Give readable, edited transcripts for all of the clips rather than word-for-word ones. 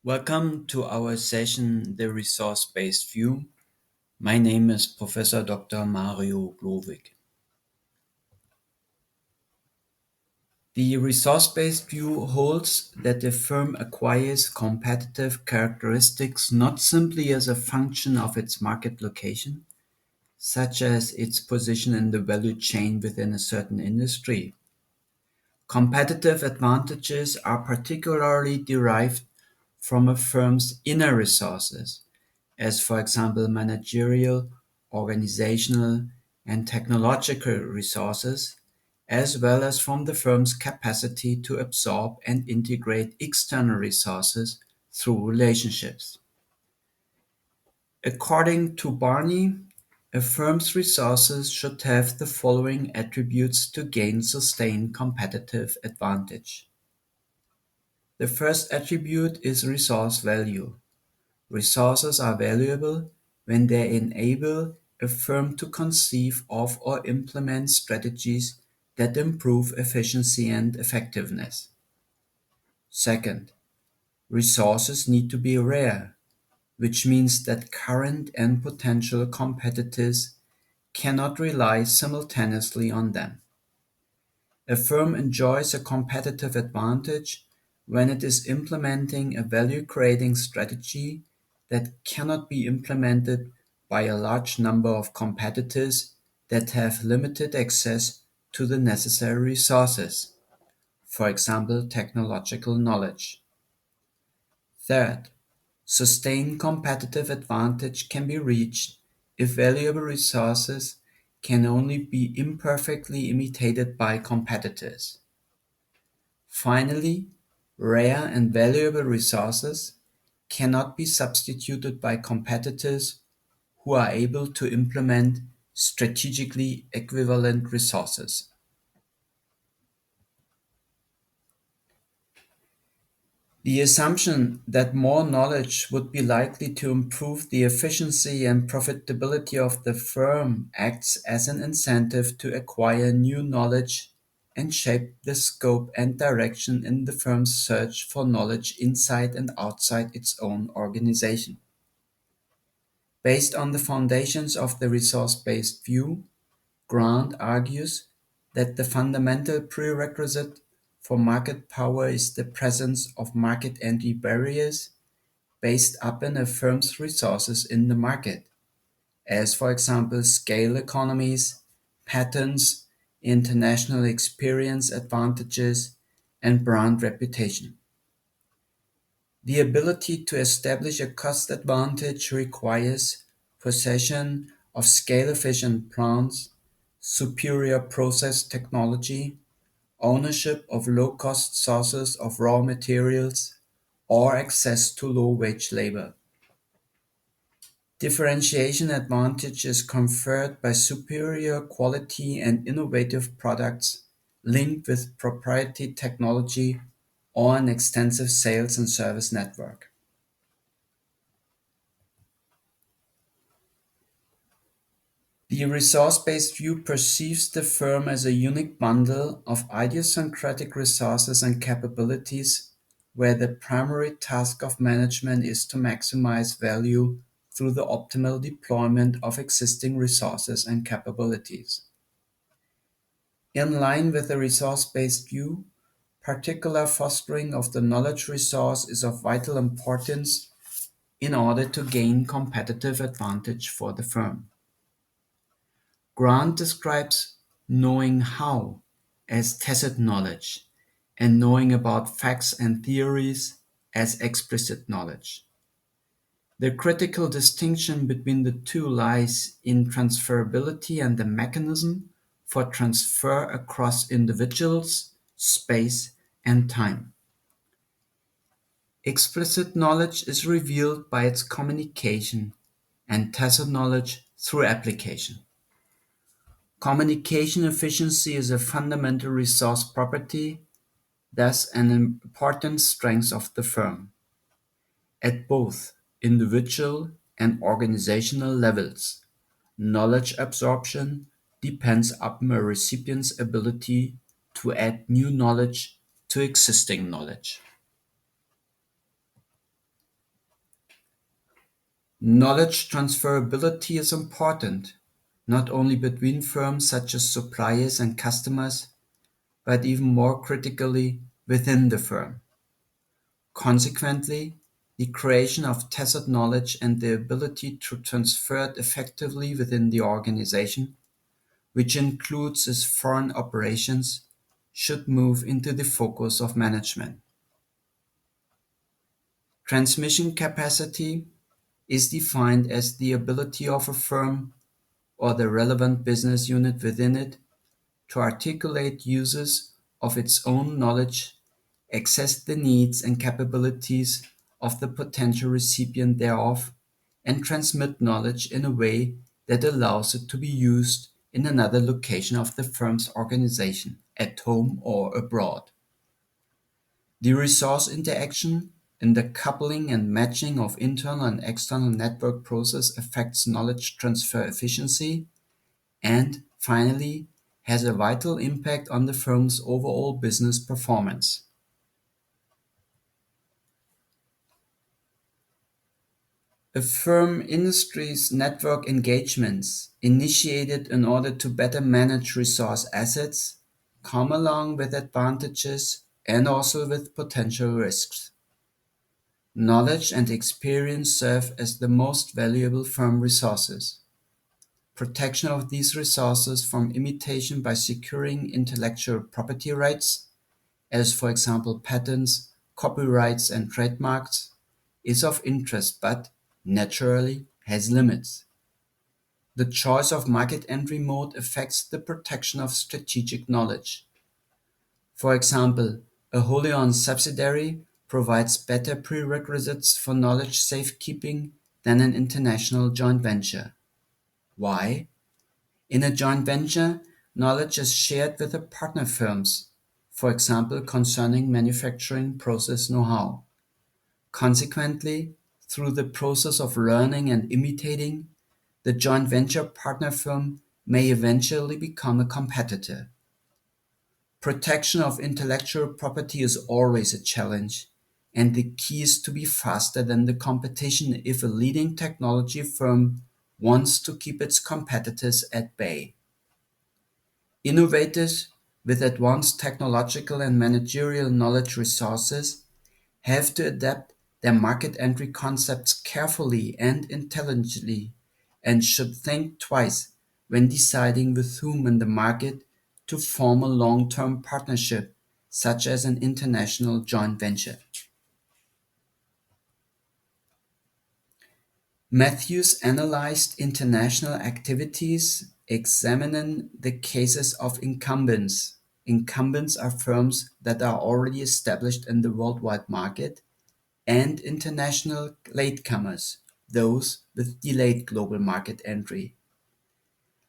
Welcome to our session, The Resource-Based View. My name is Professor Dr. Mario Glowig. The resource-based view holds that a firm acquires competitive characteristics not simply as a function of its market location, such as its position in the value chain within a certain industry. Competitive advantages are particularly derived from a firm's inner resources, as for example managerial, organizational, and technological resources, as well as from the firm's capacity to absorb and integrate external resources through relationships. According to Barney, a firm's resources should have the following attributes to gain sustained competitive advantage. The first attribute is resource value. Resources are valuable when they enable a firm to conceive of or implement strategies that improve efficiency and effectiveness. Second, resources need to be rare, which means that current and potential competitors cannot rely simultaneously on them. A firm enjoys a competitive advantage when it is implementing a value-creating strategy that cannot be implemented by a large number of competitors that have limited access to the necessary resources, for example technological knowledge. Third, sustained competitive advantage can be reached if valuable resources can only be imperfectly imitated by competitors. Finally, rare and valuable resources cannot be substituted by competitors who are able to implement strategically equivalent resources. The assumption that more knowledge would be likely to improve the efficiency and profitability of the firm acts as an incentive to acquire new knowledge and shape the scope and direction in the firm's search for knowledge inside and outside its own organization. Based on the foundations of the resource-based view, Grant argues that the fundamental prerequisite for market power is the presence of market entry barriers based upon a firm's resources in the market, as for example scale economies, patents, international experience advantages, and brand reputation. The ability to establish a cost advantage requires possession of scale-efficient plants, superior process technology, ownership of low-cost sources of raw materials, or access to low-wage labor. Differentiation advantage is conferred by superior quality and innovative products linked with proprietary technology or an extensive sales and service network. The resource-based view perceives the firm as a unique bundle of idiosyncratic resources and capabilities where the primary task of management is to maximize value through the optimal deployment of existing resources and capabilities. In line with the resource-based view, particular fostering of the knowledge resource is of vital importance in order to gain competitive advantage for the firm. Grant describes knowing how as tacit knowledge and knowing about facts and theories as explicit knowledge. The critical distinction between the two lies in transferability and the mechanism for transfer across individuals, space, and time. Explicit knowledge is revealed by its communication and tacit knowledge through application. Communication efficiency is a fundamental resource property, thus an important strength of the firm. At both individual and organizational levels, knowledge absorption depends upon a recipient's ability to add new knowledge to existing knowledge. Knowledge transferability is important, not only between firms such as suppliers and customers, but even more critically within the firm. Consequently, the creation of tacit knowledge and the ability to transfer it effectively within the organization, which includes its foreign operations, should move into the focus of management. Transmission capacity is defined as the ability of a firm or the relevant business unit within it to articulate uses of its own knowledge, access the needs and capabilities of the potential recipient thereof, and transmit knowledge in a way that allows it to be used in another location of the firm's organization, at home or abroad. The resource interaction in the coupling and matching of internal and external network process affects knowledge transfer efficiency and, finally, has a vital impact on the firm's overall business performance. A firm industry's network engagements, initiated in order to better manage resource assets, come along with advantages and also with potential risks. Knowledge and experience serve as the most valuable firm resources. Protection of these resources from imitation by securing intellectual property rights, as for example patents, copyrights, and trademarks, is of interest but, naturally, has limits. The choice of market entry mode affects the protection of strategic knowledge. For example, a wholly owned subsidiary provides better prerequisites for knowledge safekeeping than an international joint venture. Why? In a joint venture, knowledge is shared with the partner firms, for example concerning manufacturing process know-how. Consequently, through the process of learning and imitating, the joint venture partner firm may eventually become a competitor. Protection of intellectual property is always a challenge, and the key is to be faster than the competition if a leading technology firm wants to keep its competitors at bay. Innovators with advanced technological and managerial knowledge resources have to adapt their market entry concepts carefully and intelligently and should think twice when deciding with whom in the market to form a long-term partnership, such as an international joint venture. Matthews analyzed international activities examining the cases of incumbents. Incumbents are firms that are already established in the worldwide market, and international latecomers, those with delayed global market entry.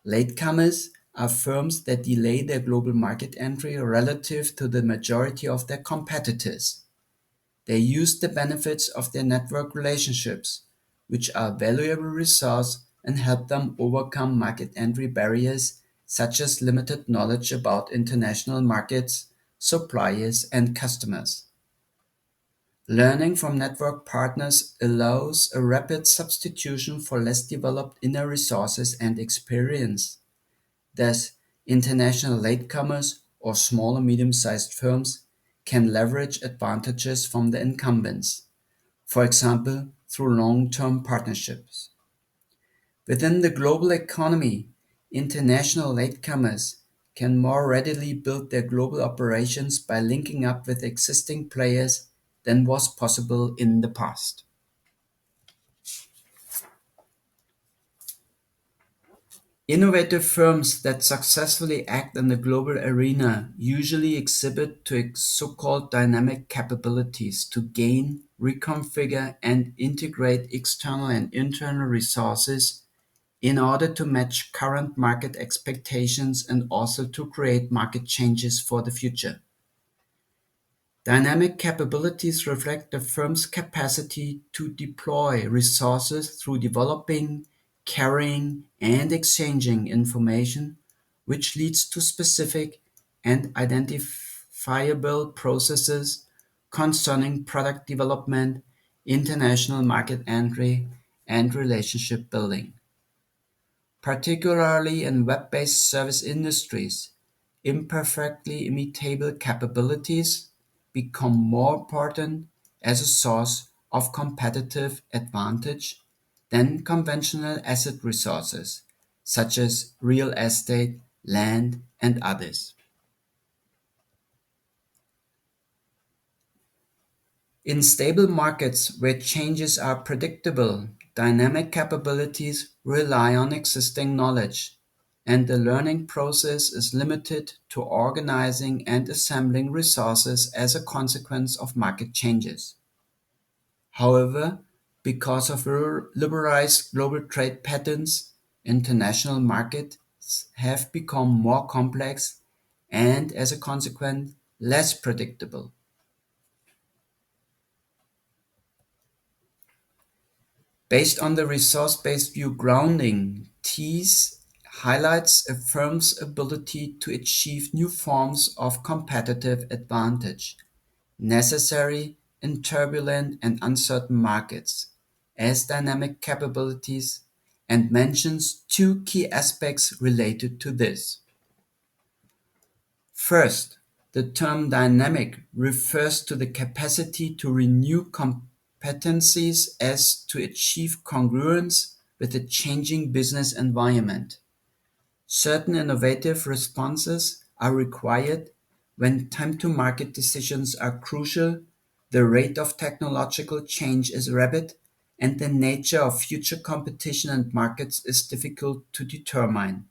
Latecomers are firms that delay their global market entry relative to the majority of their competitors. They use the benefits of their network relationships, which are a valuable resource, and help them overcome market entry barriers such as limited knowledge about international markets, suppliers, and customers. Learning from network partners allows a rapid substitution for less developed inner resources and experience. Thus, international latecomers or small or medium-sized firms can leverage advantages from the incumbents, for example, through long-term partnerships. Within the global economy, international latecomers can more readily build their global operations by linking up with existing players than was possible in the past. Innovative firms that successfully act in the global arena usually exhibit to so-called dynamic capabilities to gain, reconfigure, and integrate external and internal resources in order to match current market expectations and also to create market changes for the future. Dynamic capabilities reflect the firm's capacity to deploy resources through developing, carrying, and exchanging information, which leads to specific and identifiable processes concerning product development, international market entry, and relationship building. Particularly in web-based service industries, imperfectly imitable capabilities become more important as a source of competitive advantage than conventional asset resources, such as real estate, land, and others. In stable markets where changes are predictable, dynamic capabilities rely on existing knowledge, and the learning process is limited to organizing and assembling resources as a consequence of market changes. However, because of liberalized global trade patterns, international markets have become more complex and, as a consequence, less predictable. Based on the resource-based view grounding, TEAS highlights a firm's ability to achieve new forms of competitive advantage, necessary in turbulent and uncertain markets, as dynamic capabilities, and mentions two key aspects related to this. First, the term dynamic refers to the capacity to renew competencies as to achieve congruence with a changing business environment. Certain innovative responses are required when time to market decisions are crucial, the rate of technological change is rapid, and the nature of future competition and markets is difficult to determine.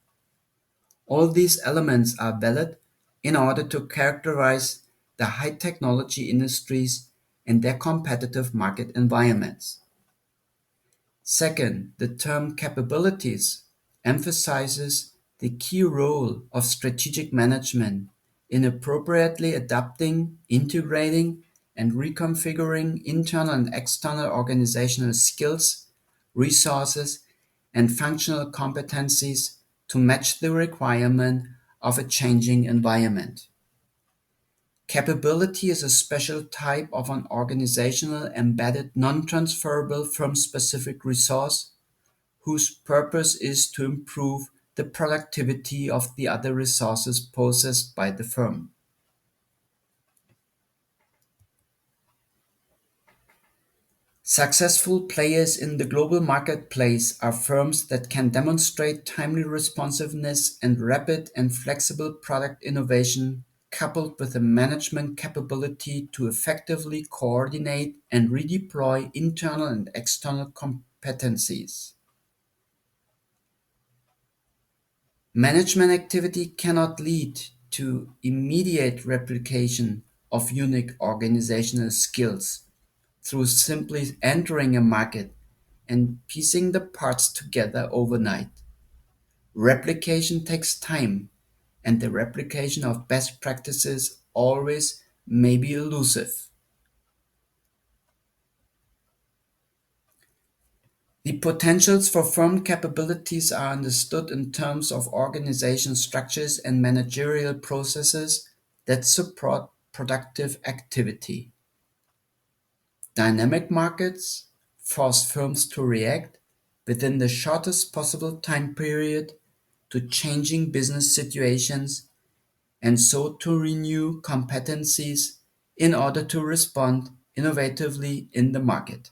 All these elements are valid in order to characterize the high technology industries and their competitive market environments. Second, the term capabilities emphasizes the key role of strategic management in appropriately adapting, integrating, and reconfiguring internal and external organizational skills, resources, and functional competencies to match the requirement of a changing environment. Capability is a special type of an organizational embedded non-transferable firm-specific resource whose purpose is to improve the productivity of the other resources possessed by the firm. Successful players in the global marketplace are firms that can demonstrate timely responsiveness and rapid and flexible product innovation, coupled with a management capability to effectively coordinate and redeploy internal and external competencies. Management activity cannot lead to immediate replication of unique organizational skills through simply entering a market and piecing the parts together overnight. Replication takes time, and the replication of best practices always may be elusive. The potentials for firm capabilities are understood in terms of organization structures and managerial processes that support productive activity. Dynamic markets force firms to react within the shortest possible time period to changing business situations and so to renew competencies in order to respond innovatively in the market.